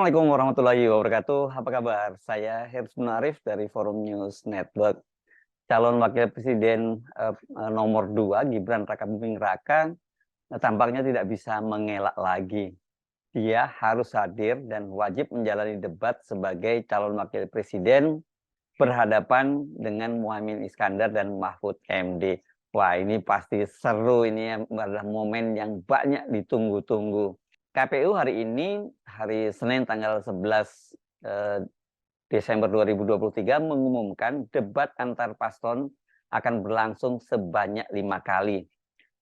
Assalamualaikum warahmatullahi wabarakatuh. Apa kabar? Saya Hirs Munarif dari Forum News Network. Calon Wakil Presiden nomor 2, Gibran Rakabuming Raka, tampaknya tidak bisa mengelak lagi. Dia harus hadir dan wajib menjalani debat sebagai calon Wakil Presiden berhadapan dengan Muhaimin Iskandar dan Mahfud MD. Wah, ini pasti seru, ini adalah momen yang banyak ditunggu-tunggu. KPU hari ini, hari Senin tanggal 11 Desember 2023 mengumumkan debat antar paslon akan berlangsung sebanyak 5 kali.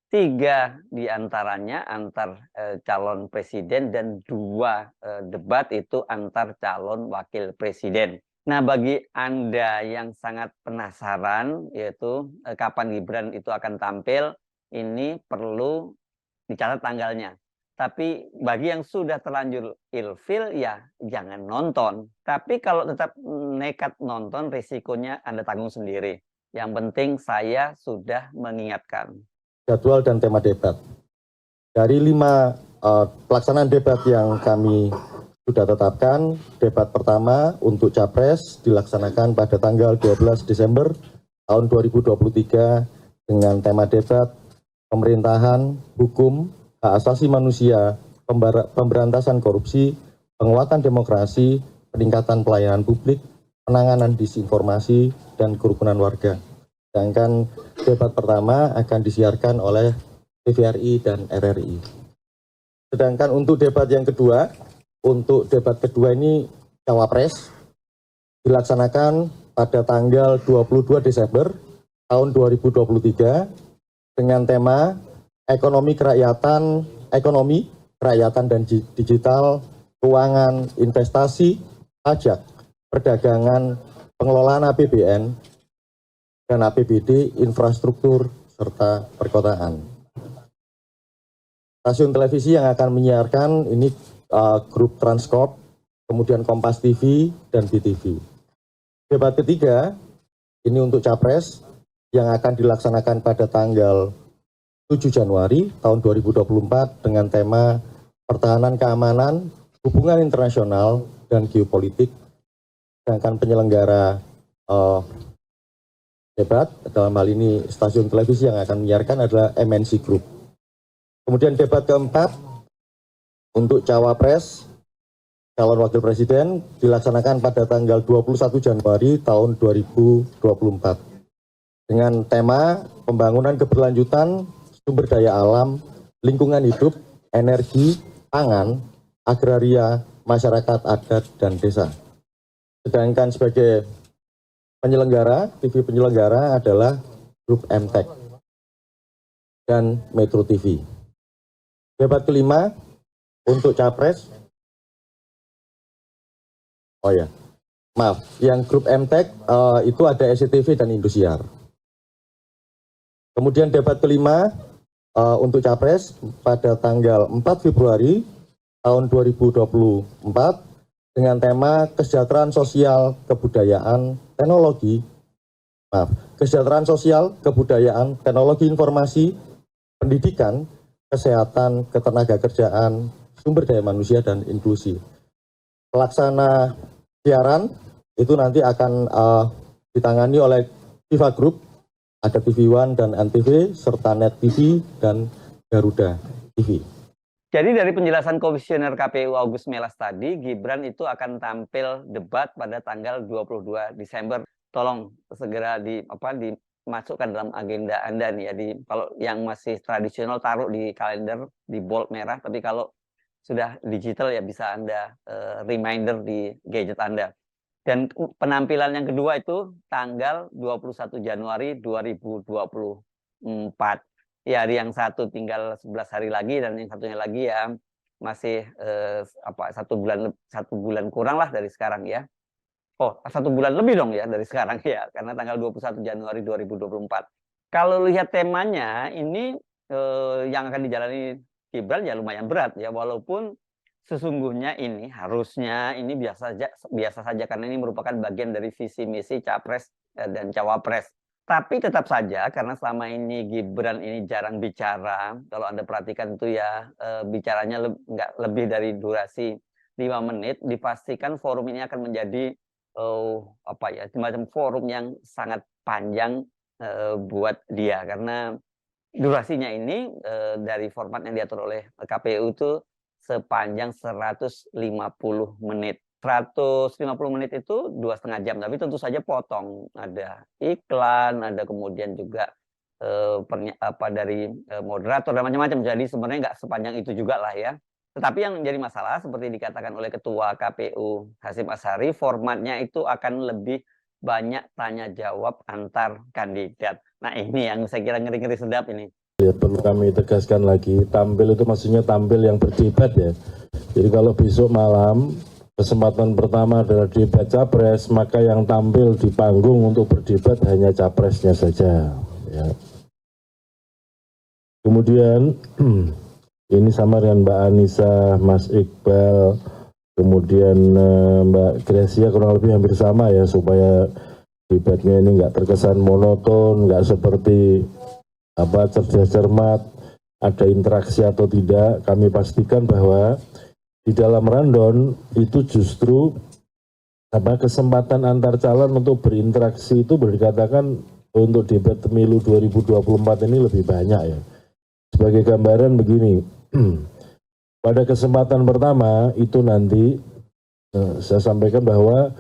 3 diantaranya antar calon presiden dan 2 debat itu antar calon wakil presiden. Nah, bagi Anda yang sangat penasaran yaitu kapan Gibran itu akan tampil, ini perlu dicatat tanggalnya. Tapi bagi yang sudah terlanjur ilfil, ya jangan nonton. Tapi kalau tetap nekat nonton, risikonya Anda tanggung sendiri. Yang penting saya sudah mengingatkan. Jadwal dan tema debat. Dari 5 pelaksanaan debat yang kami sudah tetapkan, debat pertama untuk Capres dilaksanakan pada tanggal 12 Desember tahun 2023 dengan tema debat pemerintahan, hukum, hak asasi manusia, pemberantasan korupsi, penguatan demokrasi, peningkatan pelayanan publik, penanganan disinformasi, dan kerukunan warga. Sedangkan debat pertama akan disiarkan oleh TVRI dan RRI. Sedangkan untuk debat yang kedua, ini Cawapres dilaksanakan pada tanggal 22 Desember tahun 2023 dengan tema ekonomi kerakyatan dan digital, keuangan, investasi, pajak, perdagangan, pengelolaan APBN, dan APBD, infrastruktur, serta perkotaan. Stasiun televisi yang akan menyiarkan ini grup Transcorp, kemudian Kompas TV, dan BTV. Debat ketiga, ini untuk Capres, yang akan dilaksanakan pada tanggal 7 Januari tahun 2024 dengan tema pertahanan keamanan, hubungan internasional, dan geopolitik. Sedangkan penyelenggara debat, dalam hal ini stasiun televisi yang akan menyiarkan adalah MNC Group. Kemudian debat keempat untuk Cawapres, calon wakil presiden, dilaksanakan pada tanggal 21 Januari tahun 2024. Dengan tema pembangunan keberlanjutan, sumber daya alam, lingkungan hidup, energi, pangan, agraria, masyarakat adat, dan desa. Sedangkan sebagai penyelenggara, TV penyelenggara adalah grup MTech dan Metro TV. Debat kelima untuk Capres, yang grup MTech itu ada SCTV dan Indosiar. Kemudian debat kelima untuk Capres pada tanggal 4 Februari tahun 2024 dengan tema kesejahteraan sosial, kebudayaan, kesejahteraan sosial, kebudayaan, teknologi informasi, pendidikan, kesehatan, ketenagakerjaan, sumber daya manusia, dan inklusi. Pelaksana siaran itu nanti akan ditangani oleh Viva Group, ada TV One dan Antv, serta Net TV dan Garuda TV. Jadi dari penjelasan Komisioner KPU Agus Melas tadi, Gibran itu akan tampil debat pada tanggal 22 Desember. Tolong segera dimasukkan dalam agenda Anda nih ya. Kalau yang masih tradisional taruh di kalender di bold merah, tapi kalau sudah digital ya bisa Anda reminder di gadget Anda. Dan penampilan yang kedua itu tanggal 21 Januari 2024. Ya, hari yang satu tinggal 11 hari lagi dan yang satunya lagi ya masih 1 bulan kurang lah dari sekarang ya. Oh, 1 bulan lebih dong ya dari sekarang ya, karena tanggal 21 Januari 2024. Kalau lihat temanya ini yang akan dijalani Gibran ya lumayan berat ya, walaupun sesungguhnya ini harusnya ini biasa saja karena ini merupakan bagian dari visi misi Capres dan Cawapres. Tapi tetap saja karena selama ini Gibran ini jarang bicara, kalau Anda perhatikan itu ya bicaranya nggak lebih dari durasi 5 menit, dipastikan forum ini akan menjadi semacam forum yang sangat panjang buat dia, karena durasinya ini dari format yang diatur oleh KPU itu sepanjang 150 menit. 150 menit itu 2,5 jam, tapi tentu saja potong. Ada iklan, ada kemudian juga dari moderator dan macam-macam. Jadi sebenarnya nggak sepanjang itu juga lah ya. Tetapi yang menjadi masalah seperti dikatakan oleh Ketua KPU Hasyim Asyari, formatnya itu akan lebih banyak tanya jawab antar kandidat. Nah ini yang saya kira ngeri-ngeri sedap ini. Ya, perlu kami tegaskan lagi, tampil itu maksudnya tampil yang berdebat ya. Jadi kalau besok malam kesempatan pertama adalah debat capres, maka yang tampil di panggung untuk berdebat hanya capresnya saja. Ya. Kemudian ini sama dengan Mbak Anissa, Mas Iqbal, kemudian Mbak Gracia kurang lebih hampir sama ya, supaya debatnya ini nggak terkesan monoton, nggak seperti cerdas cermat, ada interaksi atau tidak. Kami pastikan bahwa di dalam rundown itu justru kesempatan antar calon untuk berinteraksi itu boleh dikatakan untuk debat pemilu 2024 ini lebih banyak ya. Sebagai gambaran begini, pada kesempatan pertama itu nanti saya sampaikan bahwa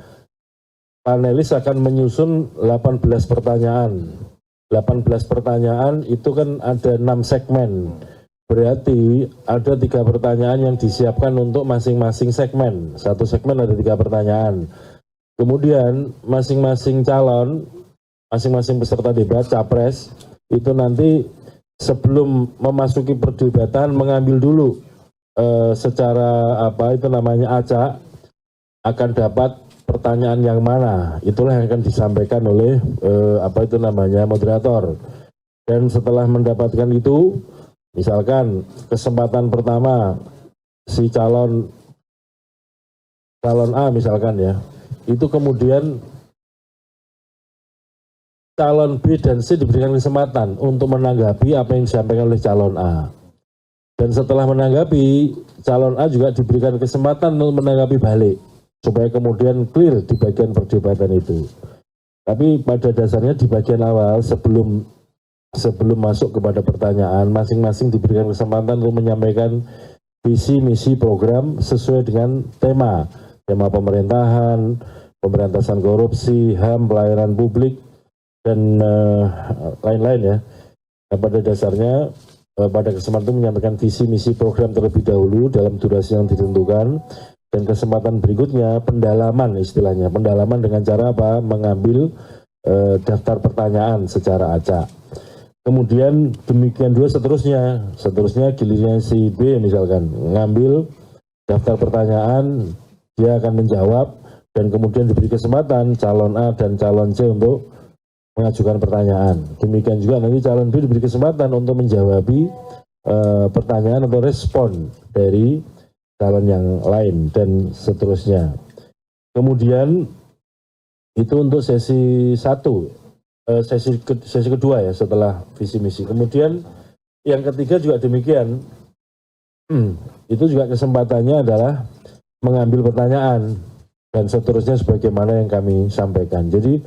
panelis akan menyusun 18 pertanyaan. 18 pertanyaan itu kan ada 6 segmen. Berarti ada 3 pertanyaan yang disiapkan untuk masing-masing segmen. Satu segmen ada 3 pertanyaan. Kemudian masing-masing calon, masing-masing peserta debat, capres, itu nanti sebelum memasuki perdebatan mengambil dulu secara acak, akan dapat pertanyaan yang mana, itulah yang akan disampaikan oleh moderator. Dan setelah mendapatkan itu, misalkan kesempatan pertama si calon A misalkan ya, itu kemudian calon B dan C diberikan kesempatan untuk menanggapi apa yang disampaikan oleh calon A. Dan setelah menanggapi, calon A juga diberikan kesempatan untuk menanggapi balik, supaya kemudian clear di bagian perdebatan itu. Tapi pada dasarnya di bagian awal sebelum masuk kepada pertanyaan, masing-masing diberikan kesempatan untuk menyampaikan visi misi program sesuai dengan tema pemerintahan, pemberantasan korupsi, HAM, pelayanan publik, dan lain-lain ya. Nah, pada dasarnya pada kesempatan itu menyampaikan visi misi program terlebih dahulu dalam durasi yang ditentukan. Dan kesempatan berikutnya pendalaman, istilahnya pendalaman dengan cara mengambil daftar pertanyaan secara acak. Kemudian demikian juga seterusnya giliran si B misalkan ngambil daftar pertanyaan, dia akan menjawab, dan kemudian diberi kesempatan calon A dan calon C untuk mengajukan pertanyaan. Demikian juga nanti calon B diberi kesempatan untuk menjawabi pertanyaan atau respon dari calon yang lain, dan seterusnya. Kemudian itu untuk sesi kedua ya, setelah visi misi. Kemudian yang ketiga juga demikian. Itu juga kesempatannya adalah mengambil pertanyaan dan seterusnya sebagaimana yang kami sampaikan. Jadi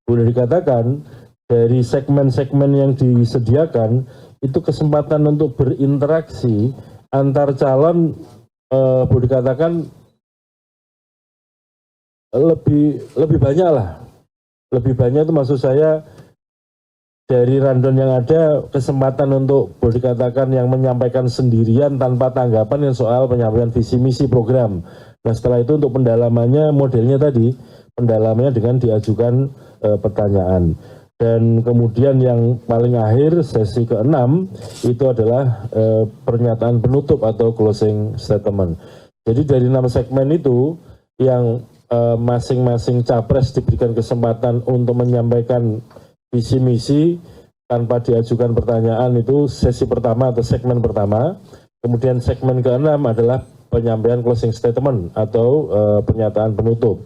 boleh dikatakan dari segmen-segmen yang disediakan itu kesempatan untuk berinteraksi antar calon boleh dikatakan lebih banyak lah. Lebih banyak itu maksud saya dari rundown yang ada kesempatan untuk boleh dikatakan yang menyampaikan sendirian tanpa tanggapan yang soal penyampaian visi misi program. Nah setelah itu untuk pendalamannya modelnya tadi, pendalamannya dengan diajukan pertanyaan. Dan kemudian yang paling akhir sesi ke-6 itu adalah pernyataan penutup atau closing statement. Jadi dari 6 segmen itu yang masing-masing capres diberikan kesempatan untuk menyampaikan visi misi tanpa diajukan pertanyaan, itu sesi pertama atau segmen pertama. Kemudian segmen ke-6 adalah penyampaian closing statement atau pernyataan penutup.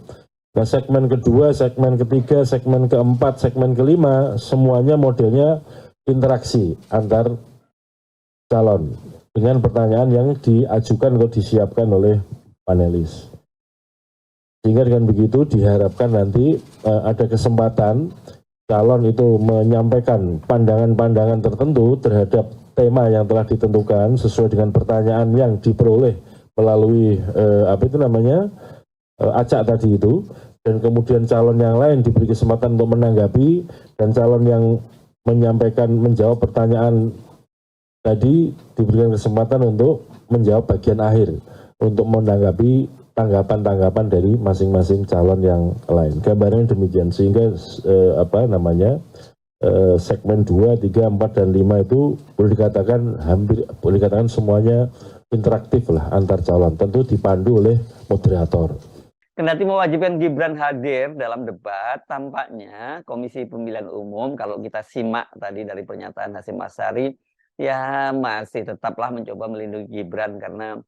Nah segmen kedua, segmen ketiga, segmen keempat, segmen kelima, semuanya modelnya interaksi antar calon dengan pertanyaan yang diajukan atau disiapkan oleh panelis. Sehingga dengan begitu diharapkan nanti ada kesempatan calon itu menyampaikan pandangan-pandangan tertentu terhadap tema yang telah ditentukan sesuai dengan pertanyaan yang diperoleh melalui acak tadi itu, dan kemudian calon yang lain diberi kesempatan untuk menanggapi, dan calon yang menjawab pertanyaan tadi diberikan kesempatan untuk menjawab bagian akhir untuk menanggapi tanggapan-tanggapan dari masing-masing calon yang lain. Gambarnya demikian, sehingga segmen 2, 3, 4, dan 5 itu boleh dikatakan semuanya interaktif lah antar calon, tentu dipandu oleh moderator. Kendati mewajibkan Gibran hadir dalam debat, tampaknya Komisi Pemilihan Umum, kalau kita simak tadi dari pernyataan Hasyim Asyari, ya masih tetaplah mencoba melindungi Gibran, karena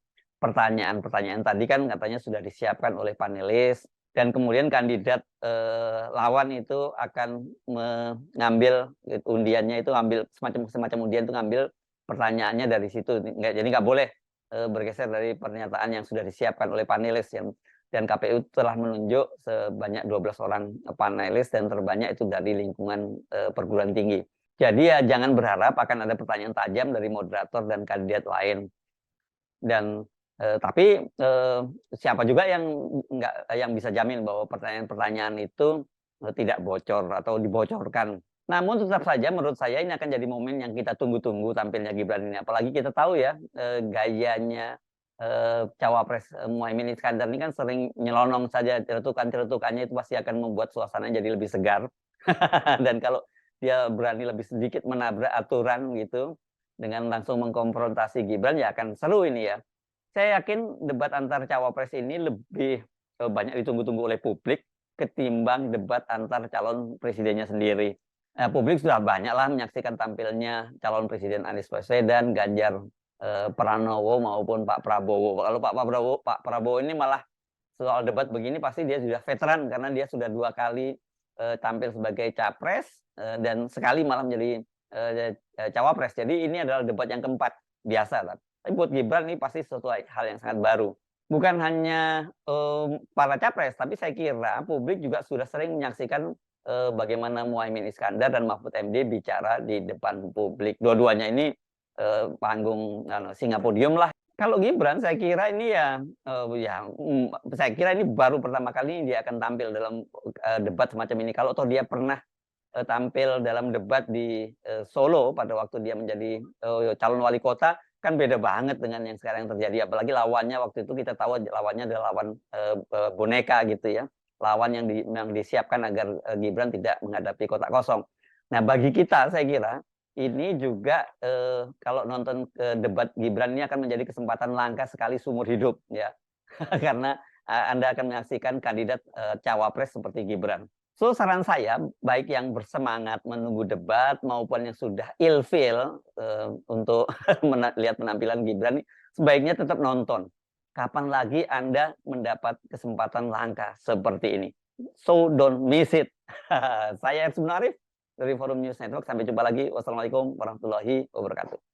pertanyaan-pertanyaan tadi kan katanya sudah disiapkan oleh panelis, dan kemudian kandidat lawan itu akan mengambil undiannya, itu ambil semacam undian, itu ngambil pertanyaannya dari situ. Jadi nggak boleh bergeser dari pernyataan yang sudah disiapkan oleh panelis, dan KPU telah menunjuk sebanyak 12 orang panelis, dan terbanyak itu dari lingkungan perguruan tinggi. Jadi ya jangan berharap akan ada pertanyaan tajam dari moderator dan kandidat lain. Dan tapi siapa juga yang bisa jamin bahwa pertanyaan-pertanyaan itu tidak bocor atau dibocorkan. Namun tetap saja menurut saya ini akan jadi momen yang kita tunggu-tunggu tampilnya Gibran ini. Apalagi kita tahu ya gayanya Cawapres Muhaimin Iskandar ini kan sering nyelonong saja, cerutukan-cerutukannya itu pasti akan membuat suasana jadi lebih segar. Dan kalau dia berani lebih sedikit menabrak aturan gitu, dengan langsung mengkonfrontasi Gibran, ya akan seru ini ya. Saya yakin debat antar Cawapres ini lebih banyak ditunggu-tunggu oleh publik ketimbang debat antar calon presidennya sendiri. Publik sudah banyaklah menyaksikan tampilnya calon presiden Anies Baswedan, Ganjar Pranowo maupun Pak Prabowo. Kalau Pak Prabowo ini malah soal debat begini pasti dia sudah veteran, karena dia sudah 2 kali tampil sebagai capres dan sekali malah menjadi cawapres. Jadi ini adalah debat yang keempat, biasa. Tapi buat Gibran ini pasti sesuatu hal yang sangat baru. Bukan hanya para capres, tapi saya kira publik juga sudah sering menyaksikan bagaimana Muhaimin Iskandar dan Mahfud MD bicara di depan publik. Dua-duanya ini panggung singa podium lah. Kalau Gibran saya kira ini saya kira ini baru pertama kali dia akan tampil dalam debat semacam ini. Kalau toh dia pernah tampil dalam debat di Solo pada waktu dia menjadi calon wali kota, kan beda banget dengan yang sekarang terjadi. Apalagi lawannya waktu itu kita tahu lawannya adalah lawan boneka gitu ya, lawan yang disiapkan agar Gibran tidak menghadapi kotak kosong. Nah bagi kita saya kira ini juga kalau nonton debat Gibran ini akan menjadi kesempatan langka sekali seumur hidup ya, karena Anda akan menyaksikan kandidat cawapres seperti Gibran. So saran saya, baik yang bersemangat menunggu debat maupun yang sudah ilfil untuk melihat penampilan Gibran, sebaiknya tetap nonton. Kapan lagi Anda mendapat kesempatan langka seperti ini? So don't miss it. Saya Hersum Arif dari Forum News Network. Sampai jumpa lagi. Wassalamualaikum warahmatullahi wabarakatuh.